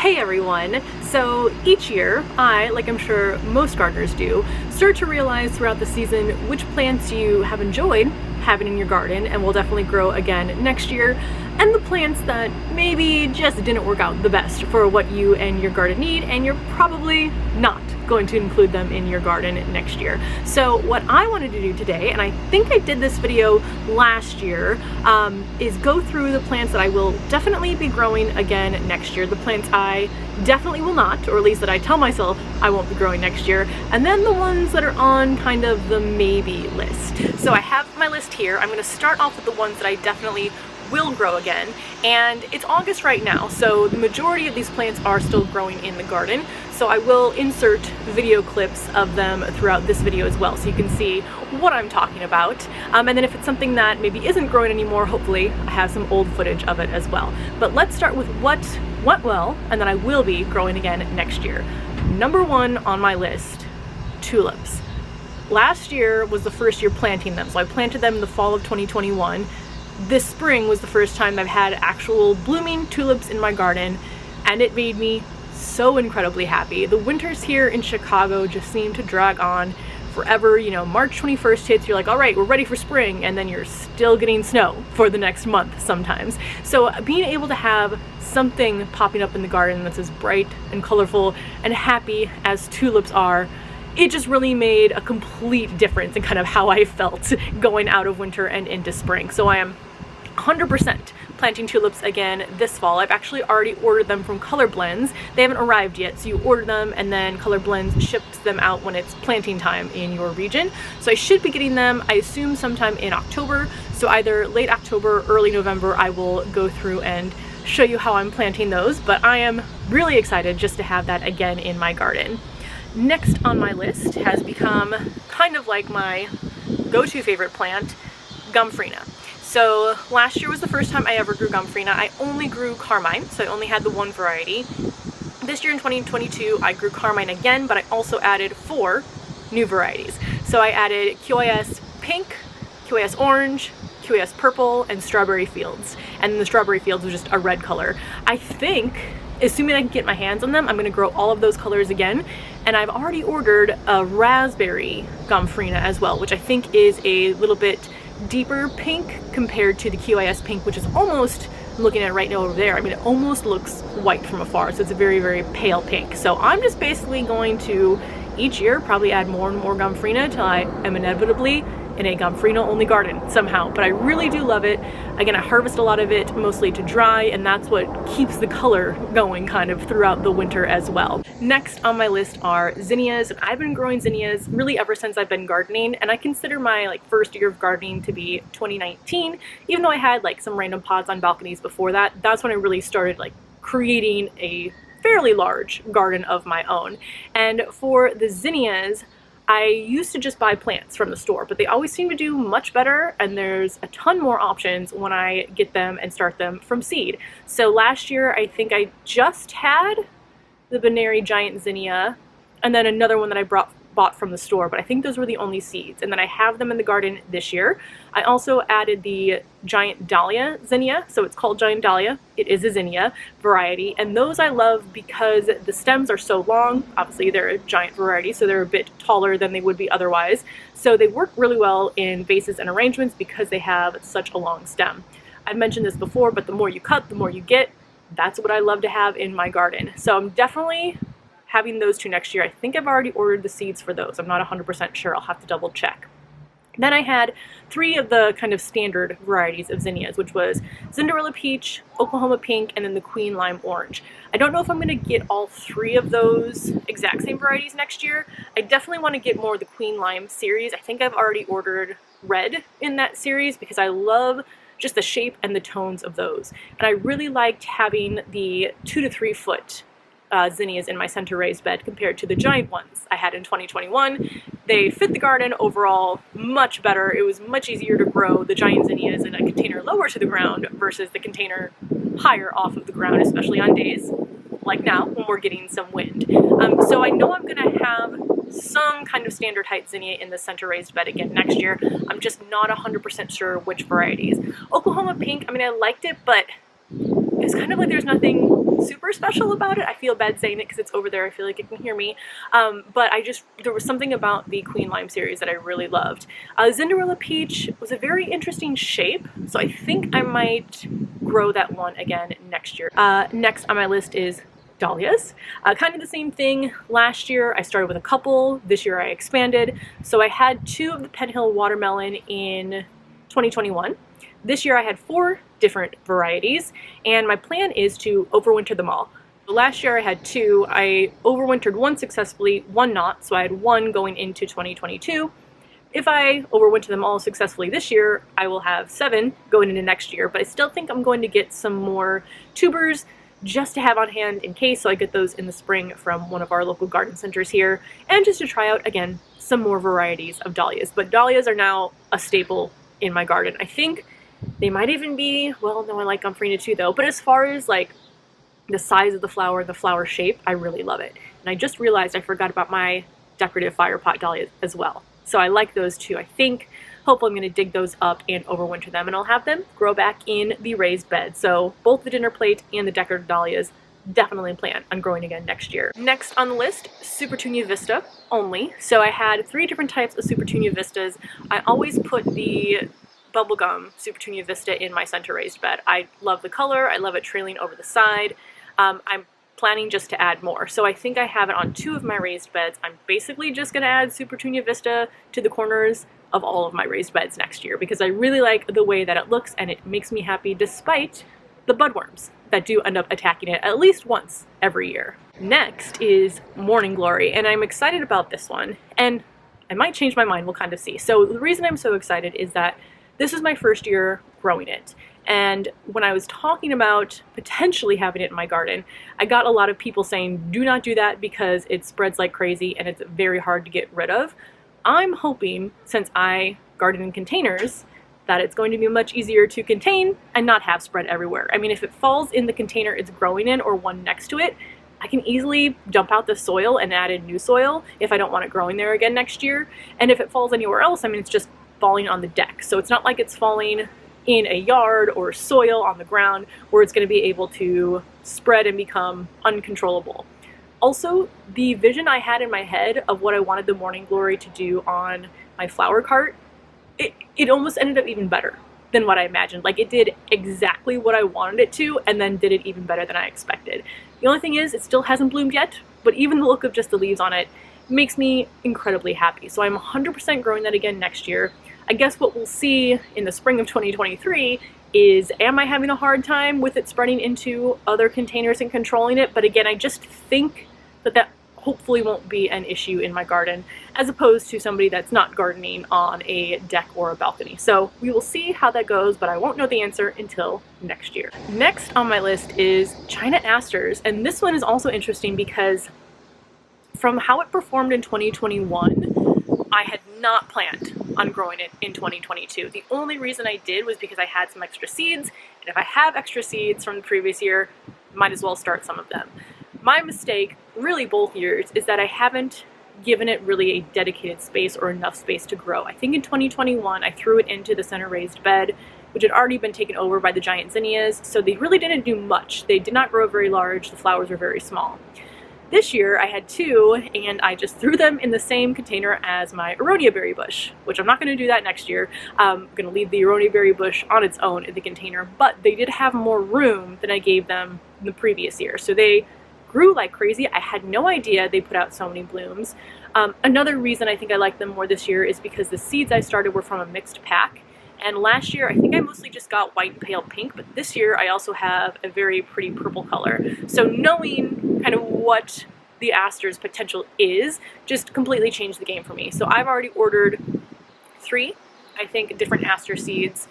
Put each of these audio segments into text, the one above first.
Hey everyone! So each year, I, like I'm sure most gardeners do, start to realize throughout the season which plants you have enjoyed having in your garden and will definitely grow again next year, and the plants that maybe just didn't work out the best for what you and your garden need, and you're probably not going to include them in your garden next year. So what I wanted to do today, and I think I did this video last year, is go through the plants that I will definitely be growing again next year, the plants I definitely will not, or at least that I tell myself I won't be growing next year, and then the ones that are on kind of the maybe list. So I have my list here. I'm going to start off with the ones that I definitely will grow again, and it's August right now, so the majority of these plants are still growing in the garden, so I will insert video clips of them throughout this video as well, so you can see what I'm talking about. And then if it's something that maybe isn't growing anymore, hopefully I have some old footage of it as well. But let's start with what went well and then I will be growing again next year. Number one on my list, tulips. Last year was the first year planting them, so I planted them in the fall of 2021. This spring was the first time I've had actual blooming tulips in my garden, and it made me so incredibly happy. The winters here in Chicago just seem to drag on forever. You know, March 21st hits, you're like, all right, we're ready for spring, and then you're still getting snow for the next month sometimes. So being able to have something popping up in the garden that's as bright and colorful and happy as tulips are, it just really made a complete difference in kind of how I felt going out of winter and into spring. So I am 100% planting tulips again this fall. I've actually already ordered them from Color Blends. They haven't arrived yet, so you order them and then Color Blends ships them out when it's planting time in your region. So I should be getting them, I assume, sometime in October. So either late October, early November, I will go through and show you how I'm planting those, but I am really excited just to have that again in my garden. Next on my list has become kind of like my go-to favorite plant, Gomphrena. So last year was the first time I ever grew Gomphrena. I only grew Carmine, so I only had the one variety. This year in 2022, I grew Carmine again, but I also added 4 new varieties. So I added QIS Pink, QIS Orange, QIS Purple, and Strawberry Fields. And the Strawberry Fields was just a red color. I think, assuming I can get my hands on them, I'm going to grow all of those colors again. And I've already ordered a raspberry Gomphrena as well, which I think is a little bit deeper pink compared to the QIS pink, which is almost, I'm looking at it right now over there, I mean, it almost looks white from afar, so it's a very, very pale pink. So I'm just basically going to each year probably add more and more Gomphrena until I am inevitably in a Gomphrena only garden somehow. But I really do love it. Again, I harvest a lot of it mostly to dry, and that's what keeps the color going kind of throughout the winter as well. Next on my list are zinnias, and I've been growing zinnias really ever since I've been gardening, and I consider my first year of gardening to be 2019, even though I had some random pods on balconies before that. That's when I really started creating a fairly large garden of my own. And for the zinnias, I used to just buy plants from the store, but they always seem to do much better, and there's a ton more options when I get them and start them from seed. So last year, I think I just had the Bethany giant zinnia, and then another one that I bought from the store, but I think those were the only seeds. And then I have them in the garden this year. I also added the giant dahlia zinnia, so it's called giant dahlia. It is a zinnia variety, and those I love because the stems are so long. Obviously they're a giant variety, so they're a bit taller than they would be otherwise. So they work really well in vases and arrangements because they have such a long stem. I've mentioned this before, but the more you cut, the more you get. That's what I love to have in my garden. So I'm definitely having those 2 next year. I think I've already ordered the seeds for those. I'm not 100% sure. I'll have to double check. Then I had 3 of the kind of standard varieties of zinnias, which was Cinderella Peach, Oklahoma Pink, and then the Queen Lime Orange. I don't know if I'm going to get all 3 of those exact same varieties next year. I definitely want to get more of the Queen Lime series. I think I've already ordered red in that series because I love just the shape and the tones of those. And I really liked having the 2 to 3 foot zinnias in my center raised bed compared to the giant ones I had in 2021. They fit the garden overall much better. It was much easier to grow the giant zinnias in a container lower to the ground versus the container higher off of the ground, especially on days like now when we're getting some wind. So I know I'm going to have some kind of standard height zinnia in the center raised bed again next year. I'm just not 100% sure which varieties. Oklahoma Pink, I mean, I liked it, but it's kind of like there's nothing super special about it. I feel bad saying it because it's over there. I feel like it can hear me. But there was something about the Queen Lime series that I really loved. Cinderella Peach was a very interesting shape, so I think I might grow that one again next year. Next on my list is dahlias. Kind of the same thing. Last year I started with a couple. This year I expanded. So I had 2 of the Penhill watermelon in 2021. This year I had 4 different varieties, and my plan is to overwinter them all. Last year I had 2. I overwintered 1 successfully, 1 not, so I had 1 going into 2022. If I overwinter them all successfully this year, I will have 7 going into next year, but I still think I'm going to get some more tubers just to have on hand in case, so I get those in the spring from one of our local garden centers here, and just to try out, again, some more varieties of dahlias. But dahlias are now a staple in my garden. I think they might even be, well, no, I like Gomphrena too though, but as far as like the size of the flower shape, I really love it. And I just realized I forgot about my decorative fire pot dahlias as well. So I like those too. I think, hopefully I'm going to dig those up and overwinter them, and I'll have them grow back in the raised bed. So both the dinner plate and the decorative dahlias, definitely plan on growing again next year. Next on the list, Supertunia Vista only. So I had 3 different types of Supertunia Vistas. I always put the bubblegum Supertunia Vista in my center raised bed. I love the color. I love it trailing over the side. I'm planning just to add more. So I think I have it on 2 of my raised beds. I'm basically just going to add Supertunia Vista to the corners of all of my raised beds next year because I really like the way that it looks and it makes me happy despite the budworms that do end up attacking it at least once every year. Next is Morning Glory, and I'm excited about this one, and I might change my mind, we'll kind of see. So the reason I'm so excited is that this is my first year growing it, and when I was talking about potentially having it in my garden, I got a lot of people saying, do not do that because it spreads like crazy and it's very hard to get rid of. I'm hoping, since I garden in containers, that it's going to be much easier to contain and not have spread everywhere. I mean, if it falls in the container it's growing in or one next to it, I can easily dump out the soil and add in new soil if I don't want it growing there again next year. And if it falls anywhere else, I mean, it's just falling on the deck. So it's not like it's falling in a yard or soil on the ground where it's going to be able to spread and become uncontrollable. Also, the vision I had in my head of what I wanted the Morning Glory to do on my flower cart, it almost ended up even better than what I imagined. Like, it did exactly what I wanted it to and then did it even better than I expected. The only thing is, it still hasn't bloomed yet, but even the look of just the leaves on it makes me incredibly happy. So I'm 100% growing that again next year. I guess what we'll see in the spring of 2023 is, am I having a hard time with it spreading into other containers and controlling it? But again, I just think that hopefully won't be an issue in my garden, as opposed to somebody that's not gardening on a deck or a balcony. So we will see how that goes, but I won't know the answer until next year. Next on my list is China Asters, and this one is also interesting because from how it performed in 2021, I had not planned on growing it in 2022. The only reason I did was because I had some extra seeds, and if I have extra seeds from the previous year, might as well start some of them. My mistake, really both years, is that I haven't given it really a dedicated space or enough space to grow. I think in 2021 I threw it into the center raised bed, which had already been taken over by the giant zinnias, so they really didn't do much. They did not grow very large, the flowers were very small. This year I had 2, and I just threw them in the same container as my aronia berry bush, which I'm not going to do that next year. I'm going to leave the aronia berry bush on its own in the container, but they did have more room than I gave them in the previous year, so they grew like crazy. I had no idea they put out so many blooms. Another reason I think I like them more this year is because the seeds I started were from a mixed pack, and last year I think I mostly just got white and pale pink, but this year I also have a very pretty purple color. So knowing kind of what the asters potential is just completely changed the game for me. So I've already ordered 3, I think, different aster seeds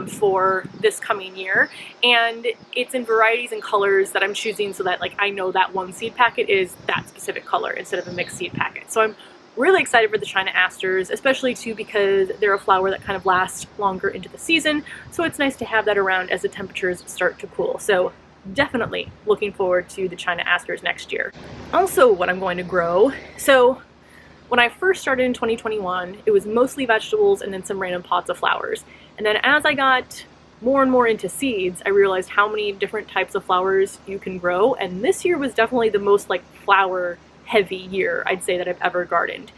for this coming year, and it's in varieties and colors that I'm choosing so that, like, I know that one seed packet is that specific color instead of a mixed seed packet. So I'm really excited for the China Asters, especially too because they're a flower that kind of lasts longer into the season, so it's nice to have that around as the temperatures start to cool. So definitely looking forward to the China Asters next year. Also, what I'm going to grow, so when I first started in 2021, it was mostly vegetables and then some random pots of flowers. And then as I got more and more into seeds, I realized how many different types of flowers you can grow, and this year was definitely the most like flower heavy year I'd say that I've ever gardened.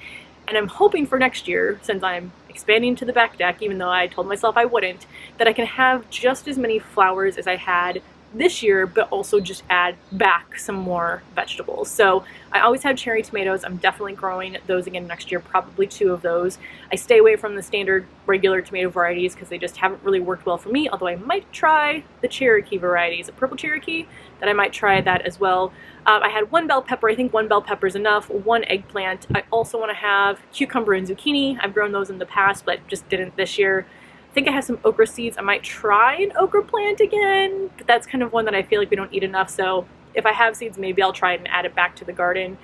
And I'm hoping for next year, since I'm expanding to the back deck, even though I told myself I wouldn't, that I can have just as many flowers as I had this year, but also just add back some more vegetables. So I always have cherry tomatoes. I'm definitely growing those again next year, probably 2 of those. I stay away from the standard regular tomato varieties because they just haven't really worked well for me, although I might try the Cherokee varieties, a purple Cherokee, that I might try that as well. I had 1 bell pepper. I think 1 bell pepper is enough. 1 eggplant. I also want to have cucumber and zucchini. I've grown those in the past, but just didn't this year. I think I have some okra seeds. I might try an okra plant again, but that's kind of one that I feel like we don't eat enough. So if I have seeds, maybe I'll try it and add it back to the garden.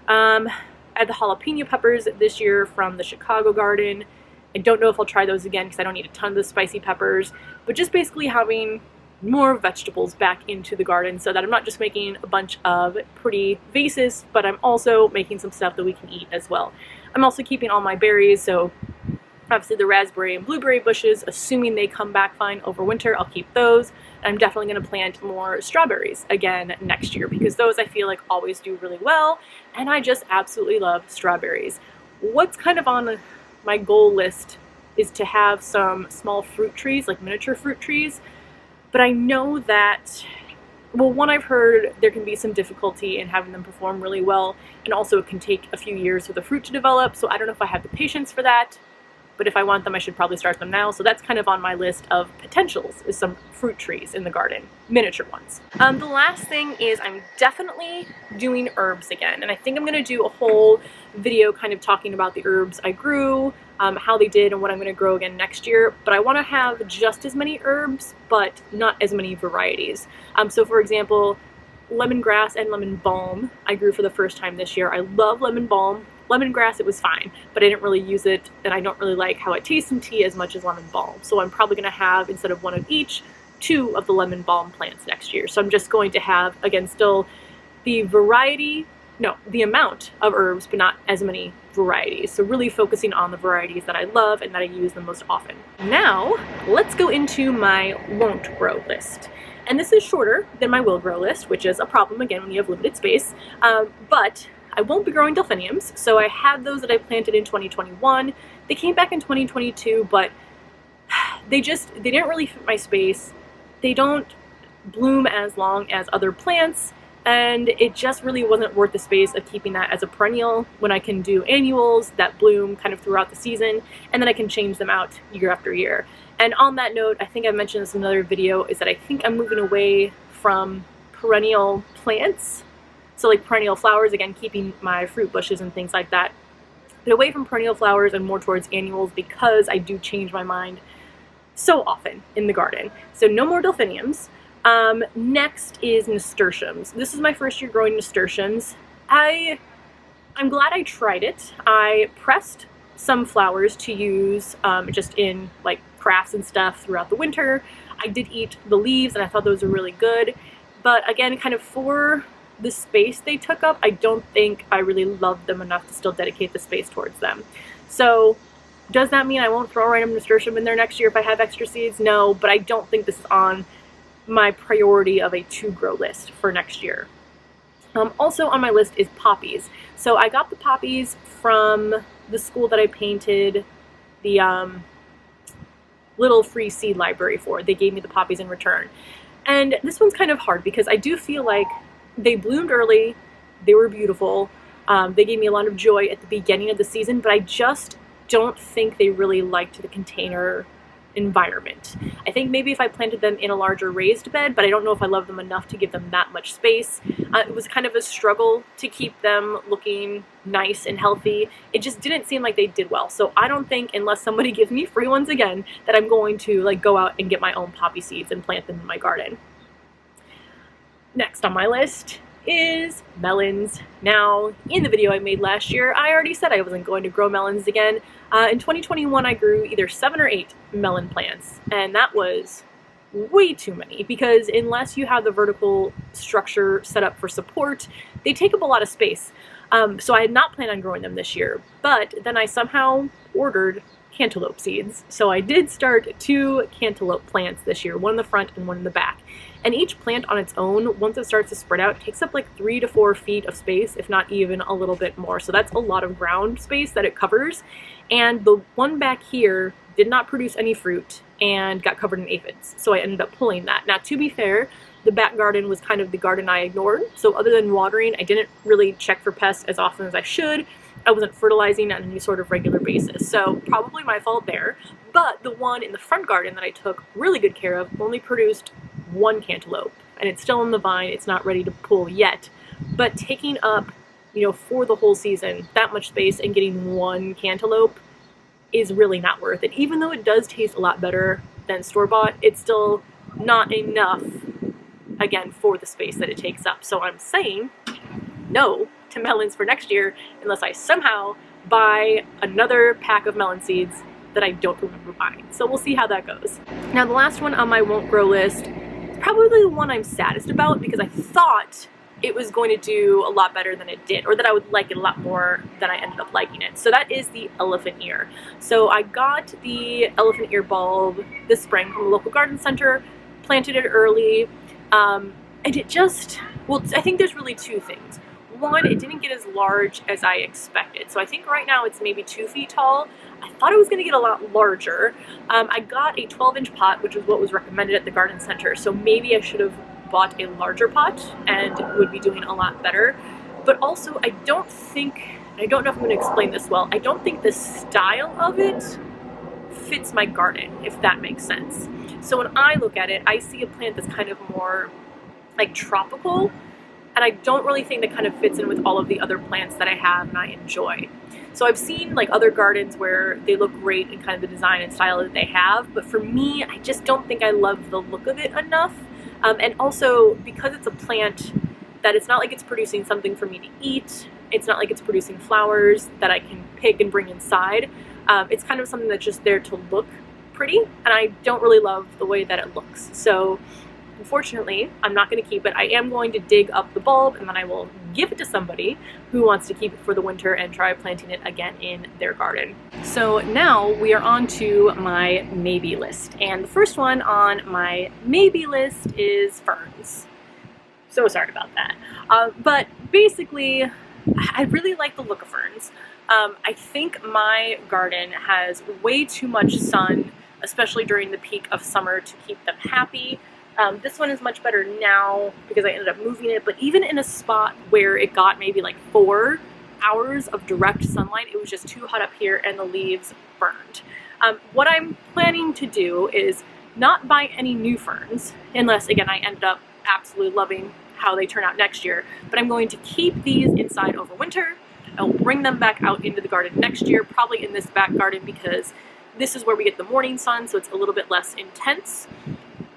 I had the jalapeno peppers this year from the Chicago garden. I don't know if I'll try those again because I don't need a ton of the spicy peppers, but just basically having more vegetables back into the garden so that I'm not just making a bunch of pretty vases, but I'm also making some stuff that we can eat as well. I'm also keeping all my berries, so obviously the raspberry and blueberry bushes, assuming they come back fine over winter, I'll keep those. And I'm definitely going to plant more strawberries again next year because those I feel like always do really well, and I just absolutely love strawberries. What's kind of on my goal list is to have some small fruit trees, like miniature fruit trees, but I know that, well, one, I've heard there can be some difficulty in having them perform really well, and also it can take a few years for the fruit to develop, so I don't know if I have the patience for that. But if I want them, I should probably start them now. So that's kind of on my list of potentials, is some fruit trees in the garden, miniature ones. The last thing is I'm definitely doing herbs again. And I think I'm gonna do a whole video kind of talking about the herbs I grew, how they did, and what I'm gonna grow again next year. But I wanna have just as many herbs, but not as many varieties. So for example, lemongrass and lemon balm I grew for the first time this year. I love lemon balm. Lemongrass, it was fine, but I didn't really use it, and I don't really like how it tastes in tea as much as lemon balm. So I'm probably going to have, instead of 1 of each, 2 of the lemon balm plants next year. So I'm just going to have, again, still the amount of herbs, but not as many varieties. So really focusing on the varieties that I love and that I use the most often. Now, let's go into my won't grow list. And this is shorter than my will grow list, which is a problem, again, when you have limited space. But I won't be growing delphiniums, so I had those that I planted in 2021. They came back in 2022, but they didn't really fit my space. They don't bloom as long as other plants, and it just really wasn't worth the space of keeping that as a perennial when I can do annuals that bloom kind of throughout the season, and then I can change them out year after year. And on that note, I think I mentioned this in another video, is that I think I'm moving away from perennial plants. So like perennial flowers, again, keeping my fruit bushes and things like that, but away from perennial flowers and more towards annuals because I do change my mind so often in the garden. So no more delphiniums. Next is nasturtiums. This is my first year growing nasturtiums. I'm glad I tried it. I pressed some flowers to use just in like crafts and stuff throughout the winter. I did eat the leaves and I thought those were really good. But again, kind of for the space they took up, I don't think I really loved them enough to still dedicate the space towards them. So does that mean I won't throw a random nasturtium in there next year if I have extra seeds? No, but I don't think this is on my priority of a to grow list for next year. Also on my list is poppies. So I got the poppies from the school that I painted the little free seed library for. They gave me the poppies in return. And this one's kind of hard because I do feel like they bloomed early, they were beautiful, they gave me a lot of joy at the beginning of the season, but I just don't think they really liked the container environment. I think maybe if I planted them in a larger raised bed, but I don't know if I love them enough to give them that much space. It was kind of a struggle to keep them looking nice and healthy. It just didn't seem like they did well. So I don't think, unless somebody gives me free ones again, that I'm going to like go out and get my own poppy seeds and plant them in my garden. Next on my list is melons. Now, in the video I made last year, I already said I wasn't going to grow melons again. In 2021, I grew either 7 or 8 melon plants, and that was way too many because unless you have the vertical structure set up for support, they take up a lot of space. So I had not planned on growing them this year, but then I somehow ordered cantaloupe seeds. So I did start 2 cantaloupe plants this year, one in the front and one in the back. And each plant on its own, once it starts to spread out, takes up like 3 to 4 feet of space, if not even a little bit more. So that's a lot of ground space that it covers. And the one back here did not produce any fruit and got covered in aphids. So I ended up pulling that. Now, to be fair, the back garden was kind of the garden I ignored. So other than watering, I didn't really check for pests as often as I should. I wasn't fertilizing on any sort of regular basis. So probably my fault there. But the one in the front garden that I took really good care of only produced 1 cantaloupe. And it's still in the vine. It's not ready to pull yet. But taking up, for the whole season, that much space and getting 1 cantaloupe is really not worth it. Even though it does taste a lot better than store-bought, it's still not enough, again, for the space that it takes up. So I'm saying no to melons for next year unless I somehow buy another pack of melon seeds that I don't remember buying. So we'll see how that goes. Now, the last one on my won't grow list is probably the one I'm saddest about, because I thought it was going to do a lot better than it did, or that I would like it a lot more than I ended up liking it. So that is the elephant ear. So I got the elephant ear bulb this spring from the local garden center, planted it early, and it just, well, I think there's really 2 things. One, it didn't get as large as I expected. So I think right now it's maybe 2 feet tall. I thought it was going to get a lot larger. I got a 12-inch pot, which is what was recommended at the garden center. So maybe I should have bought a larger pot and would be doing a lot better. But also, I don't know if I'm going to explain this well, I don't think the style of it fits my garden, if that makes sense. So when I look at it, I see a plant that's kind of more like tropical, and I don't really think that kind of fits in with all of the other plants that I have and I enjoy. So I've seen like other gardens where they look great in kind of the design and style that they have, but for me, I just don't think I love the look of it enough. And also, because it's a plant that it's not like it's producing something for me to eat, it's not like it's producing flowers that I can pick and bring inside. It's kind of something that's just there to look pretty, and I don't really love the way that it looks. So unfortunately, I'm not going to keep it. I am going to dig up the bulb, and then I will give it to somebody who wants to keep it for the winter and try planting it again in their garden. So now we are on to my maybe list. And the first one on my maybe list is ferns. So sorry about that. But basically, I really like the look of ferns. I think my garden has way too much sun, especially during the peak of summer, to keep them happy. This one is much better now because I ended up moving it, but even in a spot where it got maybe like 4 hours of direct sunlight, it was just too hot up here and the leaves burned. What I'm planning to do is not buy any new ferns, unless, again, I ended up absolutely loving how they turn out next year, but I'm going to keep these inside over winter. I'll bring them back out into the garden next year, probably in this back garden, because this is where we get the morning sun, so it's a little bit less intense.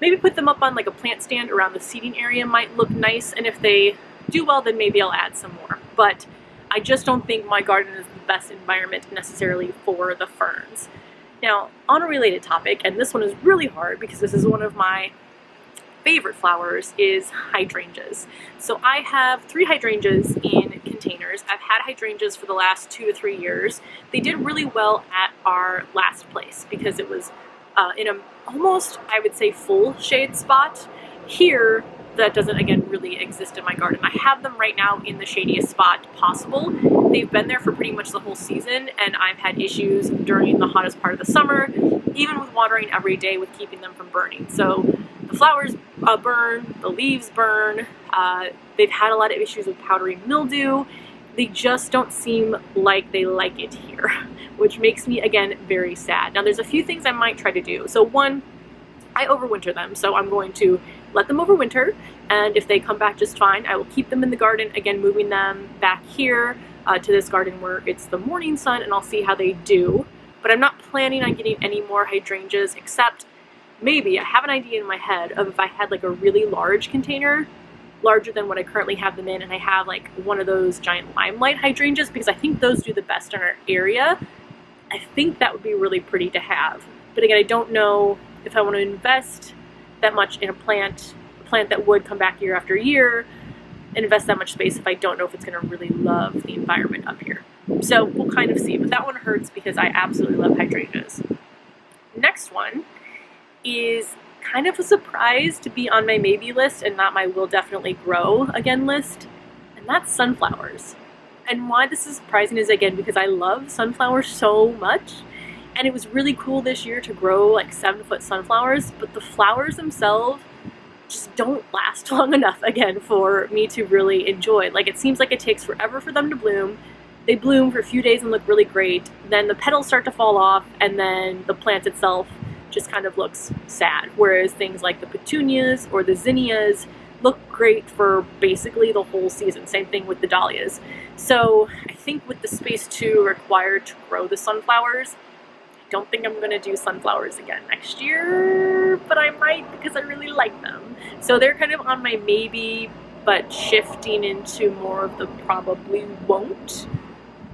Maybe put them up on like a plant stand around the seating area might look nice, and if they do well, then maybe I'll add some more. But I just don't think my garden is the best environment necessarily for the ferns. Now, on a related topic, and this one is really hard because this is one of my favorite flowers, is hydrangeas. So I have 3 hydrangeas in containers. I've had hydrangeas for the last 2 to 3 years. They did really well at our last place because it was in a almost, I would say, full shade spot. Here, that doesn't, again, really exist in my garden. I have them right now in the shadiest spot possible. They've been there for pretty much the whole season, and I've had issues during the hottest part of the summer, even with watering every day, with keeping them from burning. So the flowers burn, the leaves burn, they've had a lot of issues with powdery mildew. They just don't seem like they like it here, which makes me, again, very sad. Now, there's a few things I might try to do. So one, I overwinter them, so I'm going to let them overwinter, and if they come back just fine, I will keep them in the garden, again, moving them back here to this garden where it's the morning sun, and I'll see how they do. But I'm not planning on getting any more hydrangeas, except maybe I have an idea in my head of if I had like a really large container, larger than what I currently have them in, and I have like one of those giant limelight hydrangeas, because I think those do the best in our area. I think that would be really pretty to have. But again, I don't know if I want to invest that much in a plant that would come back year after year, invest that much space if I don't know if it's going to really love the environment up here. So we'll kind of see, but that one hurts because I absolutely love hydrangeas. Next one is kind of a surprise to be on my maybe list and not my will definitely grow again list, and that's sunflowers. And why this is surprising is, again, because I love sunflowers so much, and it was really cool this year to grow like 7-foot sunflowers, but the flowers themselves just don't last long enough, again, for me to really enjoy. Like, it seems like it takes forever for them to bloom. They bloom for a few days and look really great, then the petals start to fall off, and then the plant itself just kind of looks sad. Whereas things like the petunias or the zinnias look great for basically the whole season. Same thing with the dahlias. So I think with the space too required to grow the sunflowers, I don't think I'm gonna do sunflowers again next year, but I might because I really like them. So they're kind of on my maybe, but shifting into more of the probably won't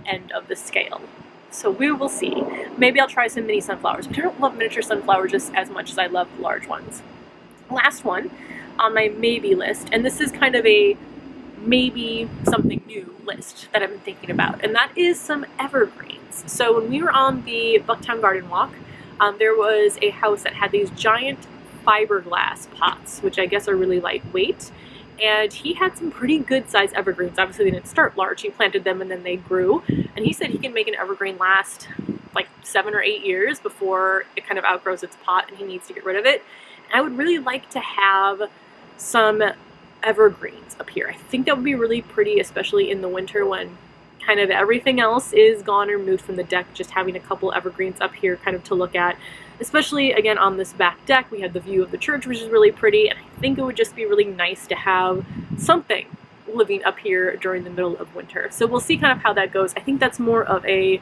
end of the scale. So we will see. Maybe I'll try some mini sunflowers, but I don't love miniature sunflowers just as much as I love the large ones. Last one on my maybe list, and this is kind of a maybe something new list that I've been thinking about, and that is some evergreens. So when we were on the Bucktown Garden Walk, there was a house that had these giant fiberglass pots, which I guess are really lightweight, and he had some pretty good sized evergreens. Obviously they didn't start large, he planted them and then they grew, and he said he can make an evergreen last like 7 or 8 years before it kind of outgrows its pot and he needs to get rid of it. And I would really like to have some evergreens up here. I think that would be really pretty, especially in the winter when kind of everything else is gone or moved from the deck. Just having a couple evergreens up here kind of to look at, especially again on this back deck. We have the view of the church, which is really pretty, and I think it would just be really nice to have something living up here during the middle of winter. So we'll see kind of how that goes. I think that's more of a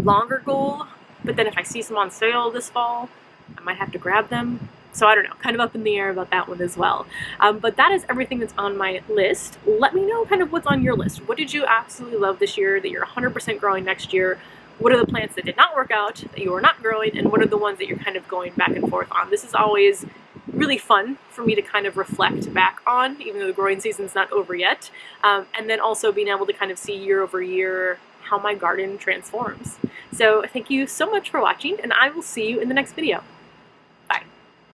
longer goal, but then if I see some on sale this fall, I might have to grab them. So I don't know, kind of up in the air about that one as well. But that is everything that's on my list. Let me know kind of what's on your list. What did you absolutely love this year that you're 100% growing next year? What are the plants that did not work out that you are not growing? And what are the ones that you're kind of going back and forth on? This is always really fun for me to kind of reflect back on, even though the growing season's not over yet. And then also being able to kind of see year over year how my garden transforms. So thank you so much for watching, and I will see you in the next video.